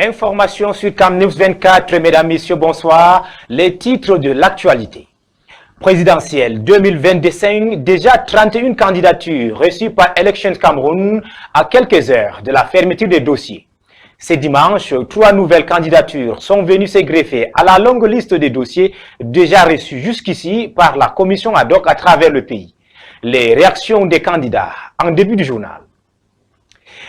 Information sur Cam News 24, mesdames, messieurs, bonsoir. Les titres de l'actualité. Présidentielle 2025, déjà 31 candidatures reçues par Elections Cameroun à quelques heures de la fermeture des dossiers. Ce dimanche, 3 nouvelles candidatures sont venues se greffer à la longue liste des dossiers déjà reçus jusqu'ici par la commission ad hoc à travers le pays. Les réactions des candidats en début du journal.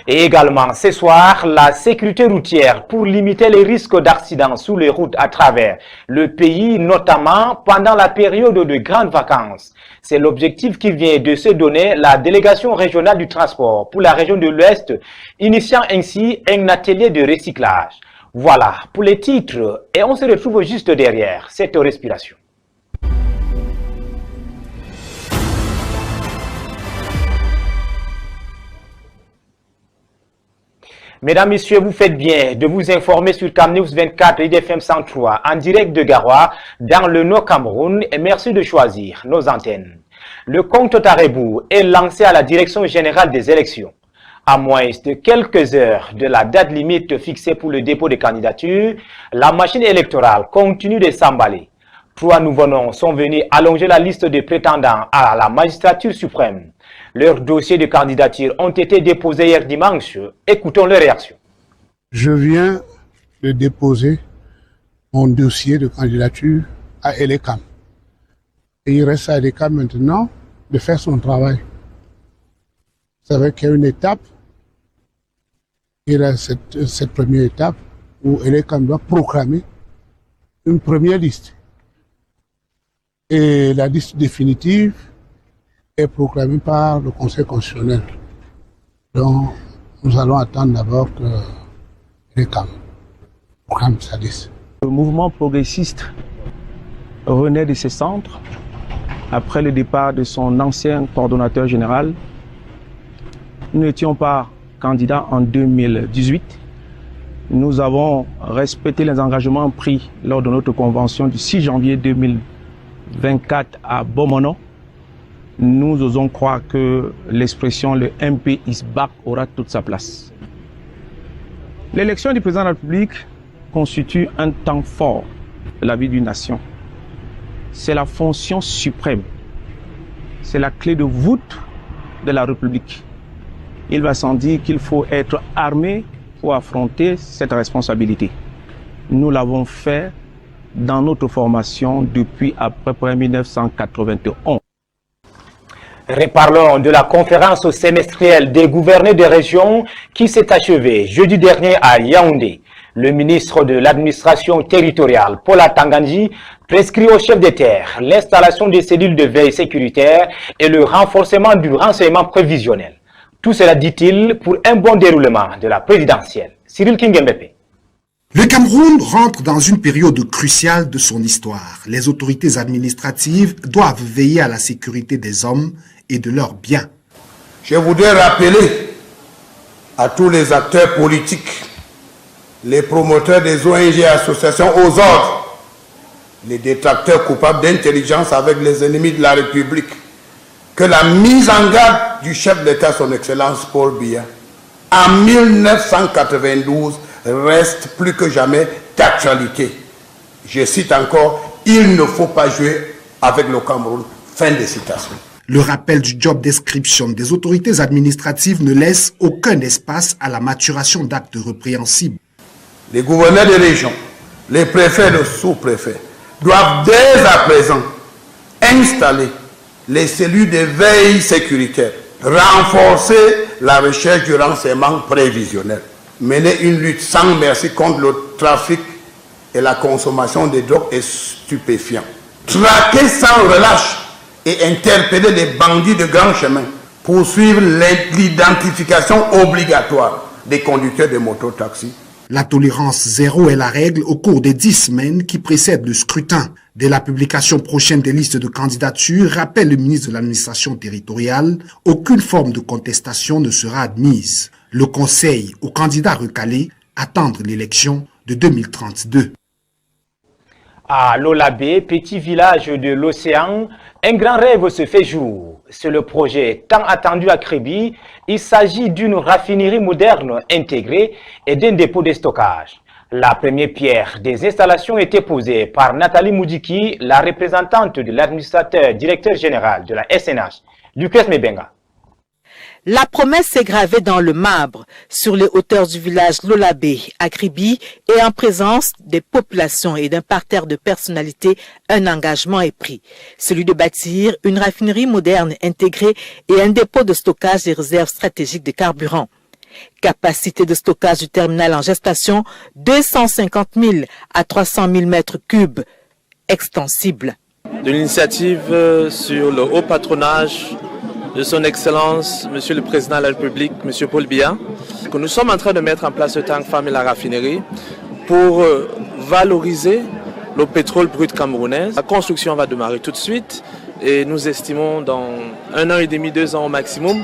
Et également, ce soir, la sécurité routière pour limiter les risques d'accidents sur les routes à travers le pays, notamment pendant la période de grandes vacances. C'est l'objectif qui vient de se donner la délégation régionale du transport pour la région de l'Ouest, initiant ainsi un atelier de recyclage. Voilà pour les titres et on se retrouve juste derrière cette respiration. Mesdames, Messieurs, vous faites bien de vous informer sur Cam News 24 IDFM 103 en direct de Garoua dans le Nord Cameroun et merci de choisir nos antennes. Le compte Tarebou est lancé à la Direction générale des élections. À moins de quelques heures de la date limite fixée pour le dépôt des candidatures, la machine électorale continue de s'emballer. 3 nouveaux noms sont venus allonger la liste des prétendants à la magistrature suprême. Leurs dossiers de candidature ont été déposés hier dimanche. Écoutons leurs réactions. Je viens de déposer mon dossier de candidature à Elecam. Et il reste à Elecam maintenant de faire son travail. Vous savez qu'il y a une étape, il y a cette première étape où Elecam doit proclamer une première liste. Et la liste définitive est proclamée par le Conseil constitutionnel. Donc, nous allons attendre d'abord que Elecam proclame sa liste. Le mouvement progressiste renaît de ses centres après le départ de son ancien coordonnateur général. Nous n'étions pas candidats en 2018. Nous avons respecté les engagements pris lors de notre convention du 6 janvier 2024 à Bomono. Nous osons croire que l'expression le MP is back aura toute sa place. L'élection du président de la République constitue un temps fort de la vie d'une nation. C'est la fonction suprême. C'est la clé de voûte de la République. Il va sans dire qu'il faut être armé pour affronter cette responsabilité. Nous l'avons fait dans notre formation depuis à peu près 1991. Reparlons de la conférence semestrielle des gouverneurs des régions qui s'est achevée jeudi dernier à Yaoundé. Le ministre de l'administration territoriale, Paula Tanganji, prescrit aux chefs des terres l'installation des cellules de veille sécuritaire et le renforcement du renseignement prévisionnel. Tout cela, dit-il, pour un bon déroulement de la présidentielle. Cyril Kingembepe. Le Cameroun rentre dans une période cruciale de son histoire. Les autorités administratives doivent veiller à la sécurité des hommes et de leurs biens. Je voudrais rappeler à tous les acteurs politiques, les promoteurs des ONG et associations aux ordres, les détracteurs coupables d'intelligence avec les ennemis de la République, que la mise en garde du chef d'État, son Excellence Paul Biya, en 1992, reste plus que jamais d'actualité. Je cite encore, il ne faut pas jouer avec le Cameroun. Fin de citation. Le rappel du job description des autorités administratives ne laisse aucun espace à la maturation d'actes répréhensibles. Les gouverneurs des régions, les préfets et les sous-préfets doivent dès à présent installer les cellules de veille sécuritaire, renforcer la recherche du renseignement prévisionnel, mener une lutte sans merci contre le trafic et la consommation de drogues et stupéfiants, traquer sans relâche et interpeller les bandits de grand chemin, poursuivre l'identification obligatoire des conducteurs de mototaxis. La tolérance zéro est la règle au cours des 10 semaines qui précèdent le scrutin. Dès la publication prochaine des listes de candidatures, rappelle le ministre de l'administration territoriale, aucune forme de contestation ne sera admise. Le conseil aux candidats recalés attendre l'élection de 2032. À Lolabé, petit village de l'océan, un grand rêve se fait jour. C'est le projet tant attendu à Kribi. Il s'agit d'une raffinerie moderne intégrée et d'un dépôt de stockage. La première pierre des installations était posée par Nathalie Moudiki, la représentante de l'administrateur directeur général de la SNH, Lucas Mebenga. La promesse est gravée dans le marbre, sur les hauteurs du village Lolabé, à Kribi, et en présence des populations et d'un parterre de personnalités, un engagement est pris. Celui de bâtir une raffinerie moderne intégrée et un dépôt de stockage des réserves stratégiques de carburant. Capacité de stockage du terminal en gestation, 250 000 à 300 000 mètres cubes, extensible. De l'initiative sur le haut patronage de son Excellence, Monsieur le Président de la République, Monsieur Paul Biya, que nous sommes en train de mettre en place le tank farm et la raffinerie pour valoriser le pétrole brut camerounais. La construction va démarrer tout de suite et nous estimons dans 1 an et demi, 2 ans au maximum,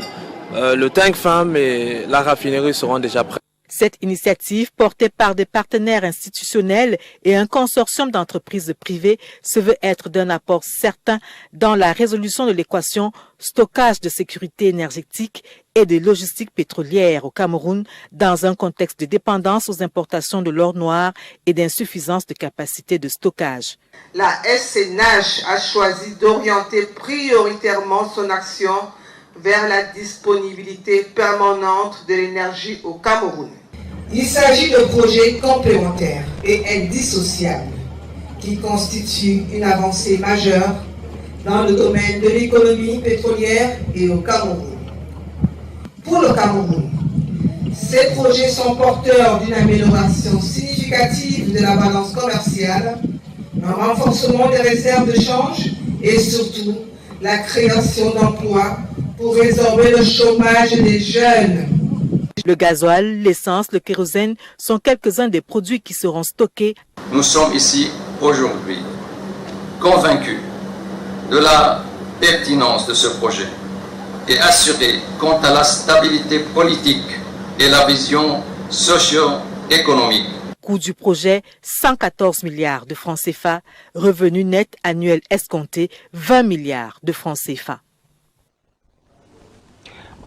le tank farm et la raffinerie seront déjà prêts. Cette initiative, portée par des partenaires institutionnels et un consortium d'entreprises privées, se veut être d'un apport certain dans la résolution de l'équation stockage de sécurité énergétique et de logistique pétrolière au Cameroun dans un contexte de dépendance aux importations de l'or noir et d'insuffisance de capacité de stockage. La SNH a choisi d'orienter prioritairement son action vers la disponibilité permanente de l'énergie au Cameroun. Il s'agit de projets complémentaires et indissociables qui constituent une avancée majeure dans le domaine de l'économie pétrolière et au Cameroun. Pour le Cameroun, ces projets sont porteurs d'une amélioration significative de la balance commerciale, un renforcement des réserves de change et surtout la création d'emplois pour résorber le chômage des jeunes. Le gasoil, l'essence, le kérosène sont quelques-uns des produits qui seront stockés. Nous sommes ici aujourd'hui convaincus de la pertinence de ce projet et assurés quant à la stabilité politique et la vision socio-économique. Coût du projet, 114 milliards de francs CFA, revenu net annuel escompté, 20 milliards de francs CFA.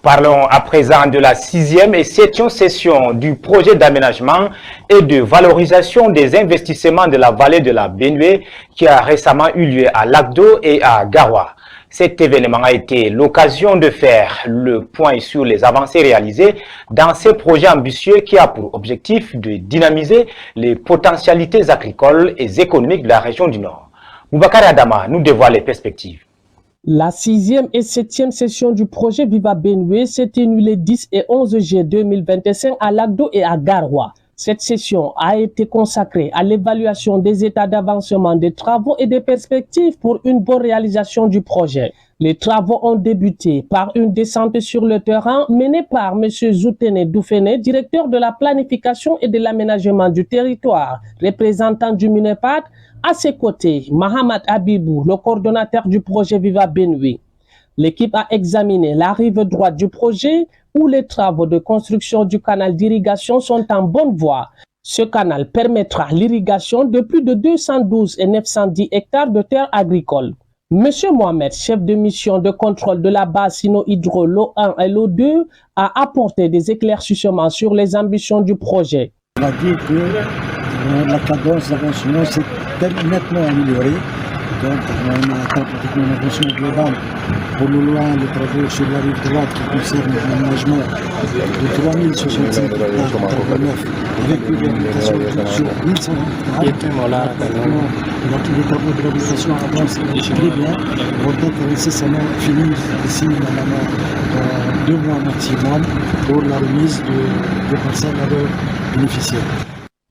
Parlons à présent de la 6e et 7e session du projet d'aménagement et de valorisation des investissements de la vallée de la Benue qui a récemment eu lieu à Lagdo et à Garoua. Cet événement a été l'occasion de faire le point sur les avancées réalisées dans ces projets ambitieux qui a pour objectif de dynamiser les potentialités agricoles et économiques de la région du Nord. Boubacar Adama nous dévoile les perspectives. La 6e et 7e session du projet Viva Benue s'est tenue les 10 et 11 juillet 2025 à Lagdo et à Garoua. Cette session a été consacrée à l'évaluation des états d'avancement des travaux et des perspectives pour une bonne réalisation du projet. Les travaux ont débuté par une descente sur le terrain menée par M. Zoutene Doufene, directeur de la planification et de l'aménagement du territoire, représentant du MINEPAD. À ses côtés, Mahamad Abibou, le coordonnateur du projet Viva Benue. L'équipe a examiné la rive droite du projet où les travaux de construction du canal d'irrigation sont en bonne voie. Ce canal permettra l'irrigation de plus de 212 et 910 hectares de terres agricoles. Monsieur Mohamed, chef de mission de contrôle de la base Sino-Hydro l'O1 et l'O2, a apporté des éclaircissements sur les ambitions du projet. On va dire que la cadence d'avancement s'est nettement améliorée. Donc, on a atteint pratiquement un avancement global pour le loin les travaux sur la rive droite qui concernent l'aménagement de 3065 hectares avec une réhabilitation sur 1100 hectares. Donc, les travaux de réhabilitation avancent très bien. Vont être nécessairement finis ici, normalement, dans 2 mois maximum pour la remise des parcelles à leurs bénéficiaires.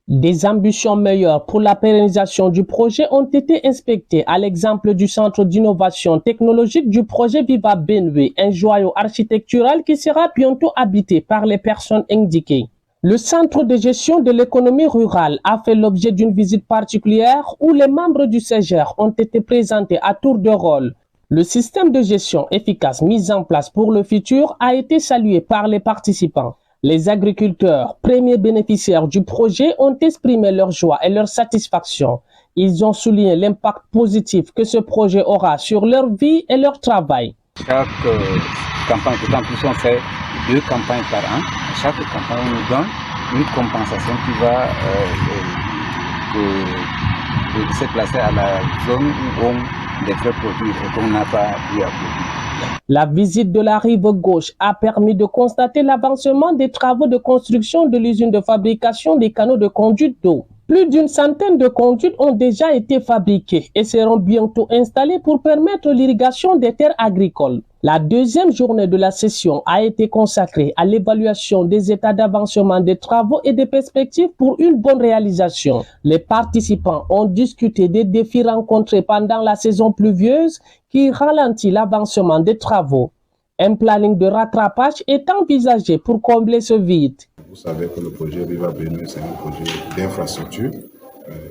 Des ambitions meilleures pour la pérennisation du projet ont été inspectées à l'exemple du centre d'innovation technologique du projet Viva Benue, un joyau architectural qui sera bientôt habité par les personnes indiquées. Le centre de gestion de l'économie rurale a fait l'objet d'une visite particulière où les membres du CEGER ont été présentés à tour de rôle. Le système de gestion efficace mis en place pour le futur a été salué par les participants. Les agriculteurs, premiers bénéficiaires du projet, ont exprimé leur joie et leur satisfaction. Ils ont souligné l'impact positif que ce projet aura sur leur vie et leur travail. Chaque campagne, d'autant plus on fait 2 campagnes par an. Chaque campagne, on nous donne une compensation qui va de se placer à la zone où on devrait produire et qu'on n'a pas pu produire. La visite de la rive gauche a permis de constater l'avancement des travaux de construction de l'usine de fabrication des canaux de conduite d'eau. Plus d'une centaine de conduites ont déjà été fabriquées et seront bientôt installées pour permettre l'irrigation des terres agricoles. La deuxième journée de la session a été consacrée à l'évaluation des états d'avancement des travaux et des perspectives pour une bonne réalisation. Les participants ont discuté des défis rencontrés pendant la saison pluvieuse qui ralentit l'avancement des travaux. Un planning de rattrapage est envisagé pour combler ce vide. Vous savez que le projet Viva Benue, c'est un projet d'infrastructure.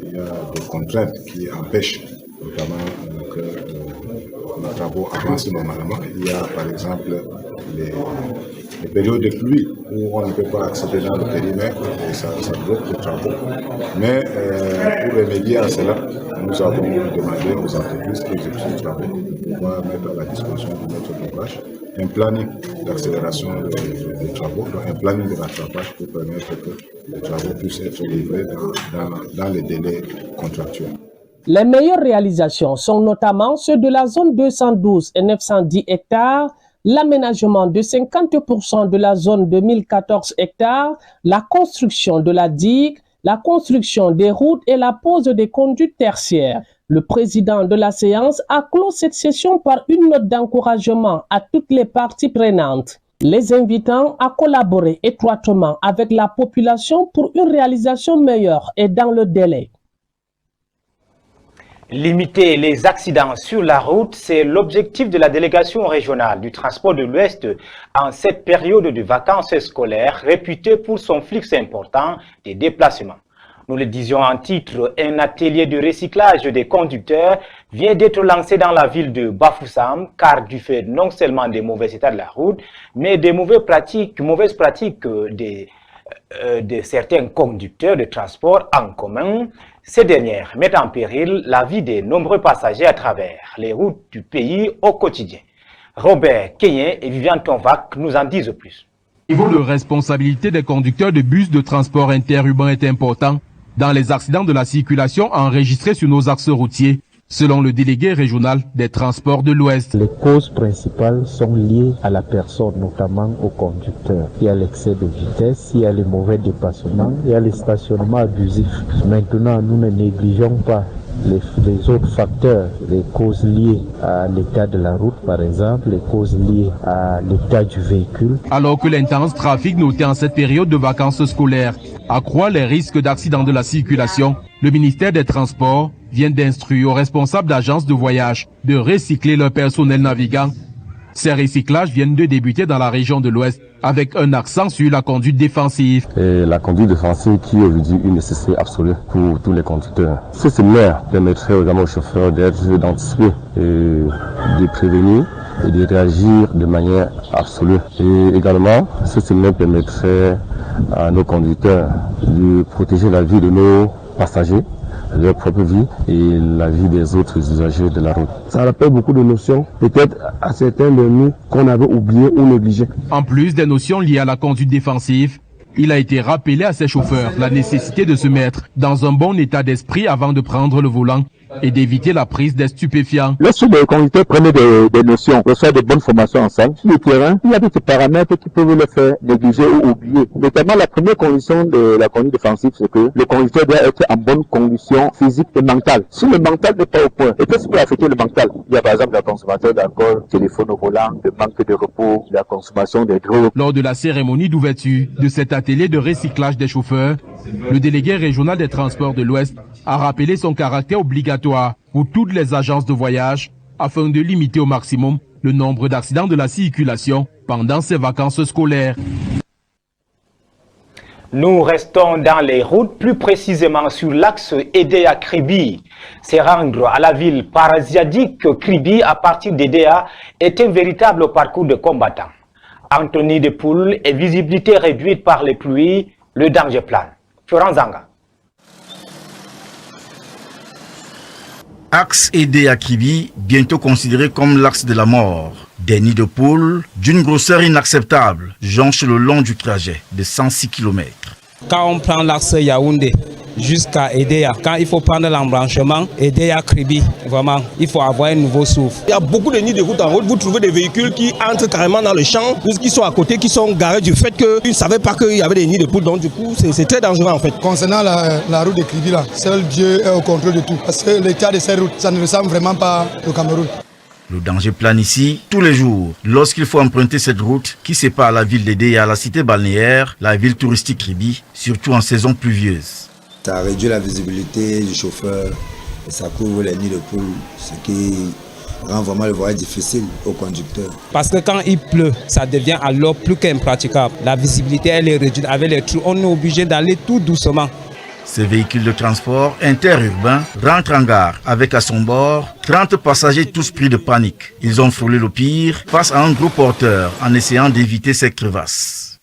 Il y a des contraintes qui empêchent notamment que les travaux avancent normalement. Il y a par exemple les périodes de pluie où on ne peut pas accéder dans le périmètre et ça bloque les travaux. Mais pour remédier à cela, nous avons demandé aux entreprises qui exécutent les travaux de pouvoir mettre à la disposition de notre ouvrage un planning d'accélération des travaux, un planning de rattrapage pour permettre que les travaux puissent être livrés dans les délais contractuels. Les meilleures réalisations sont notamment ceux de la zone 212 et 910 hectares, l'aménagement de 50% de la zone de 1014 hectares, la construction de la digue, la construction des routes et la pose des conduites tertiaires. Le président de la séance a clos cette session par une note d'encouragement à toutes les parties prenantes, les invitant à collaborer étroitement avec la population pour une réalisation meilleure et dans le délai. Limiter les accidents sur la route, c'est l'objectif de la délégation régionale du transport de l'Ouest en cette période de vacances scolaires réputée pour son flux important des déplacements. Nous le disions en titre, un atelier de recyclage des conducteurs vient d'être lancé dans la ville de Bafoussam, car du fait non seulement des mauvais états de la route, mais des mauvaises pratiques de certains conducteurs de transport en commun. Ces dernières mettent en péril la vie des nombreux passagers à travers les routes du pays au quotidien. Robert Keyen et Viviane Tonvac nous en disent plus. Le niveau de responsabilité des conducteurs de bus de transport interurbain est important dans les accidents de la circulation enregistrés sur nos axes routiers, selon le délégué régional des transports de l'Ouest. Les causes principales sont liées à la personne, notamment au conducteur. Il y a l'excès de vitesse, il y a les mauvais dépassements, il y a les stationnements abusifs. Maintenant, nous ne négligeons pas les autres facteurs, les causes liées à l'état de la route, par exemple, les causes liées à l'état du véhicule. Alors que l'intense trafic noté en cette période de vacances scolaires accroît les risques d'accidents de la circulation, le ministère des Transports vient d'instruire aux responsables d'agences de voyage de recycler leur personnel navigant. Ces recyclages viennent de débuter dans la région de l'Ouest avec un accent sur la conduite défensive. Et la conduite défensive qui est aujourd'hui une nécessité absolue pour tous les conducteurs. Ce séminaire permettrait également aux chauffeurs d'anticiper, de prévenir et de réagir de manière absolue. Et également, ce séminaire permettrait à nos conducteurs de protéger la vie de nos passagers, leur propre vie et la vie des autres usagers de la route. Ça rappelle beaucoup de notions, peut-être à certains de nous, qu'on avait oublié ou négligé. En plus des notions liées à la conduite défensive, il a été rappelé à ces chauffeurs la nécessité de se mettre dans un bon état d'esprit avant de prendre le volant et d'éviter la prise des stupéfiants. Lorsque les conducteurs prennent des notions, reçoivent de bonnes formations en salle, sur le terrain, il y a des paramètres qui peuvent le faire négliger ou oublier. Notamment, la première condition de la conduite défensive, c'est que le conducteur doit être en bonne condition physique et mentale. Si le mental n'est pas au point, et qu'est-ce qui peut affecter le mental? Il y a par exemple la consommation d'alcool, téléphone au volant, le manque de repos, la consommation des drogues. Lors de la cérémonie d'ouverture de cet atelier de recyclage des chauffeurs, le délégué régional des transports de l'Ouest a rappelé son caractère obligatoire pour toutes les agences de voyage afin de limiter au maximum le nombre d'accidents de la circulation pendant ces vacances scolaires. Nous restons dans les routes, plus précisément sur l'axe Edea Kribi. Se rendre à la ville parasiatique Kribi à partir d'Edea est un véritable parcours de combattant. Anthony Depoule et visibilité réduite par les pluies, le danger plane. Florent Zanga. Axe Edea Kribi, bientôt considéré comme l'axe de la mort. Des nids de poules d'une grosseur inacceptable jonchent le long du trajet de 106 km. Quand on prend l'axe Yaoundé, jusqu'à Edea. Quand il faut prendre l'embranchement, Edea Kribi, vraiment, il faut avoir un nouveau souffle. Il y a beaucoup de nids de route en route. Vous trouvez des véhicules qui entrent carrément dans le champ, qui sont à côté, qui sont garés du fait qu'ils ne savaient pas qu'il y avait des nids de poules. Donc du coup, c'est très dangereux en fait. Concernant la route de Kribi, là, seul Dieu est au contrôle de tout. Parce que l'état de ces routes, ça ne ressemble vraiment pas au Cameroun. Le danger plane ici tous les jours lorsqu'il faut emprunter cette route qui sépare la ville d'Edea, la cité balnéaire, la ville touristique Kribi, surtout en saison pluvieuse. Ça réduit la visibilité du chauffeur et ça couvre les nids de poules, ce qui rend vraiment le voyage difficile au conducteur. Parce que quand il pleut, ça devient alors plus qu'impraticable. La visibilité elle est réduite avec les trous. On est obligé d'aller tout doucement. Ces véhicules de transport interurbains rentrent en gare avec à son bord 30 passagers tous pris de panique. Ils ont frôlé le pire face à un gros porteur en essayant d'éviter ces crevasses.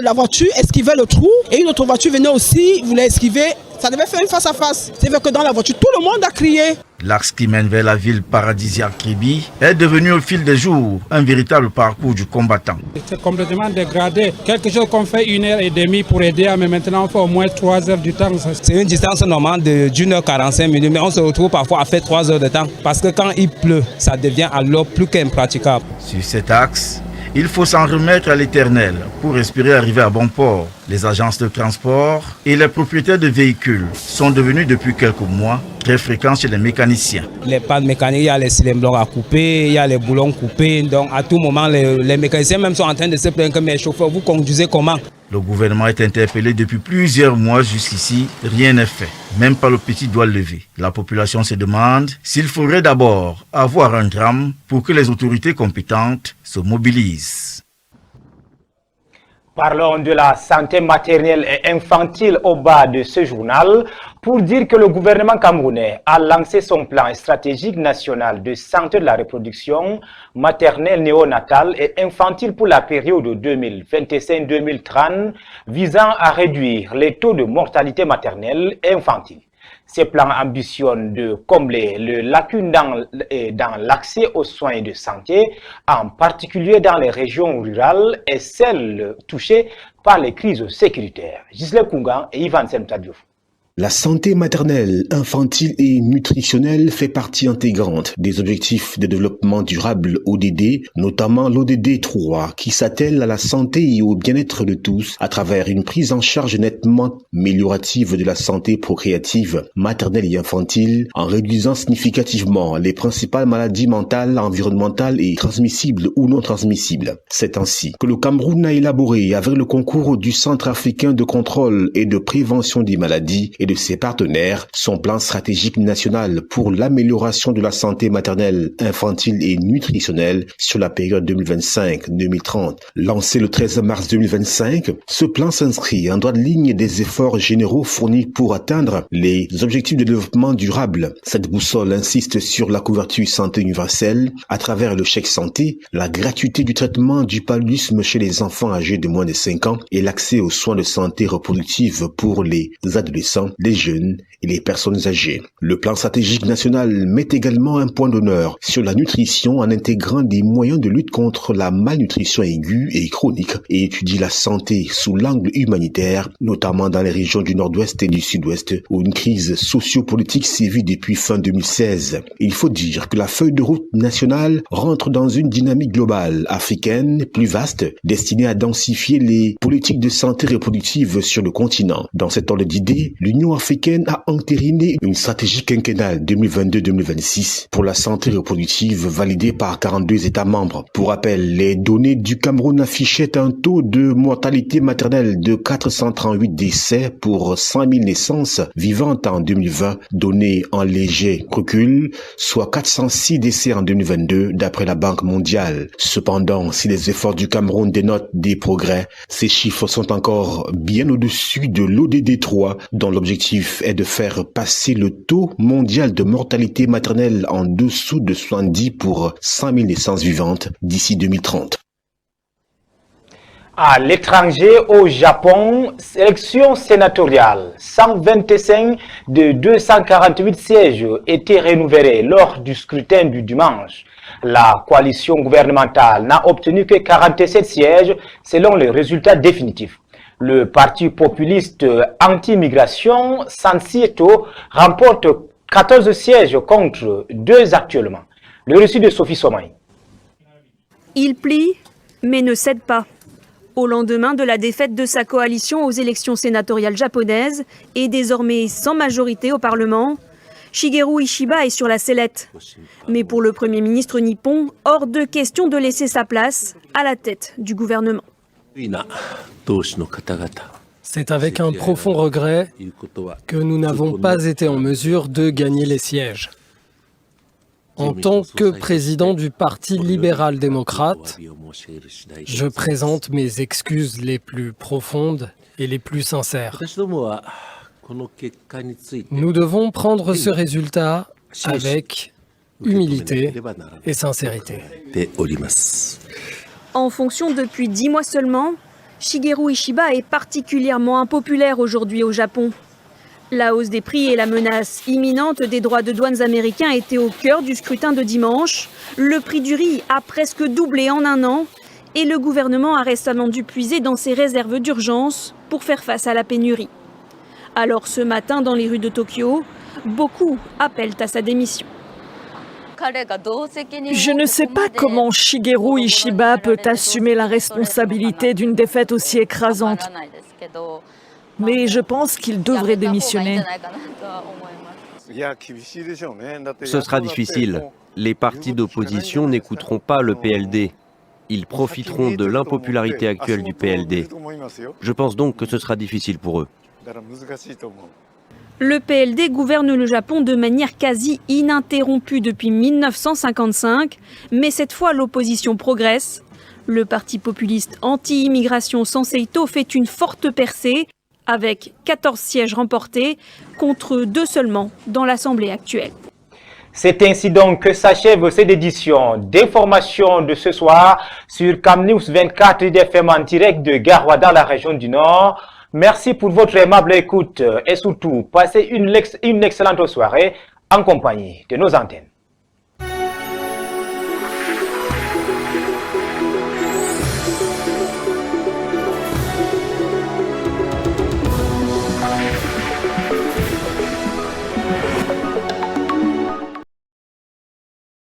La voiture esquivait le trou et une autre voiture venait aussi, voulait esquiver. Ça devait faire une face à face. C'est vrai que dans la voiture, tout le monde a crié. L'axe qui mène vers la ville paradisiaque Kribi est devenu au fil des jours un véritable parcours du combattant. C'est complètement dégradé. Quelque chose qu'on fait 1h30 pour aider, mais maintenant on fait au moins 3 heures du temps. C'est une distance normale d'1h45, mais on se retrouve parfois à faire 3 heures de temps. Parce que quand il pleut, ça devient alors plus qu'impraticable. Sur cet axe, il faut s'en remettre à l'Éternel pour espérer arriver à bon port. Les agences de transport et les propriétaires de véhicules sont devenus depuis quelques mois très fréquents chez les mécaniciens. Les pannes mécaniques, il y a les cylindres à couper, il y a les boulons coupés. Donc à tout moment, les mécaniciens même sont en train de se plaindre que mes chauffeurs, vous conduisez comment? Le gouvernement est interpellé depuis plusieurs mois. Jusqu'ici, rien n'est fait, même pas le petit doigt levé. La population se demande s'il faudrait d'abord avoir un drame pour que les autorités compétentes se mobilisent. Parlons de la santé maternelle et infantile au bas de ce journal pour dire que le gouvernement camerounais a lancé son plan stratégique national de santé de la reproduction maternelle, néonatale et infantile pour la période 2025-2030 visant à réduire les taux de mortalité maternelle et infantile. Ces plans ambitionnent de combler les lacunes dans l'accès aux soins de santé, en particulier dans les régions rurales et celles touchées par les crises sécuritaires. Gisèle Koungan et Ivan Semtadiouf. La santé maternelle, infantile et nutritionnelle fait partie intégrante des objectifs de développement durable ODD, notamment l'ODD 3, qui s'attelle à la santé et au bien-être de tous à travers une prise en charge nettement améliorative de la santé procréative, maternelle et infantile, en réduisant significativement les principales maladies mentales, environnementales et transmissibles ou non transmissibles. C'est ainsi que le Cameroun a élaboré, avec le concours du Centre africain de contrôle et de prévention des maladies et de ses partenaires, son plan stratégique national pour l'amélioration de la santé maternelle, infantile et nutritionnelle sur la période 2025-2030. Lancé le 13 mars 2025, ce plan s'inscrit en droite ligne des efforts généraux fournis pour atteindre les objectifs de développement durable. Cette boussole insiste sur la couverture santé universelle à travers le chèque santé, la gratuité du traitement du paludisme chez les enfants âgés de moins de 5 ans et l'accès aux soins de santé reproductive pour les adolescents, les jeunes et les personnes âgées. Le plan stratégique national met également un point d'honneur sur la nutrition en intégrant des moyens de lutte contre la malnutrition aiguë et chronique et étudie la santé sous l'angle humanitaire, notamment dans les régions du nord-ouest et du sud-ouest où une crise socio-politique sévit depuis fin 2016. Il faut dire que la feuille de route nationale rentre dans une dynamique globale africaine plus vaste destinée à densifier les politiques de santé reproductive sur le continent. Dans cet ordre d'idées, l'Union africaine a entériné une stratégie quinquennale 2022-2026 pour la santé reproductive validée par 42 États membres. Pour rappel, les données du Cameroun affichaient un taux de mortalité maternelle de 438 décès pour 100 000 naissances vivantes en 2020, données en léger recul, soit 406 décès en 2022 d'après la Banque mondiale. Cependant, si les efforts du Cameroun dénotent des progrès, ces chiffres sont encore bien au-dessus de l'ODD 3 dont l'objectif est de faire passer le taux mondial de mortalité maternelle en dessous de 70 pour 100 000 naissances vivantes d'ici 2030. À l'étranger, au Japon, élection sénatoriale, 125 de 248 sièges étaient renouvelés lors du scrutin du dimanche. La coalition gouvernementale n'a obtenu que 47 sièges selon les résultats définitifs. Le parti populiste anti-immigration, Sansieto, remporte 14 sièges contre 2 actuellement. Le récit de Sophie Somaï. Il plie, mais ne cède pas. Au lendemain de la défaite de sa coalition aux élections sénatoriales japonaises et désormais sans majorité au Parlement, Shigeru Ishiba est sur la sellette. Mais pour le Premier ministre nippon, hors de question de laisser sa place à la tête du gouvernement. C'est avec un profond regret que nous n'avons pas été en mesure de gagner les sièges. En tant que président du Parti libéral-démocrate, je présente mes excuses les plus profondes et les plus sincères. Nous devons prendre ce résultat avec humilité et sincérité. En fonction depuis 10 mois seulement, Shigeru Ishiba est particulièrement impopulaire aujourd'hui au Japon. La hausse des prix et la menace imminente des droits de douane américains étaient au cœur du scrutin de dimanche. Le prix du riz a presque doublé en un an et le gouvernement a récemment dû puiser dans ses réserves d'urgence pour faire face à la pénurie. Alors ce matin, dans les rues de Tokyo, beaucoup appellent à sa démission. Je ne sais pas comment Shigeru Ishiba peut assumer la responsabilité d'une défaite aussi écrasante. Mais je pense qu'il devrait démissionner. Ce sera difficile. Les partis d'opposition n'écouteront pas le PLD. Ils profiteront de l'impopularité actuelle du PLD. Je pense donc que ce sera difficile pour eux. Le PLD gouverne le Japon de manière quasi ininterrompue depuis 1955, mais cette fois l'opposition progresse. Le parti populiste anti-immigration Sansei-to fait une forte percée, avec 14 sièges remportés contre 2 seulement dans l'Assemblée actuelle. C'est ainsi donc que s'achève cette édition d'information de ce soir sur CamNews 24 IDFM en direct de Garoua dans la région du Nord. Merci pour votre aimable écoute et surtout, passez une excellente soirée en compagnie de nos antennes.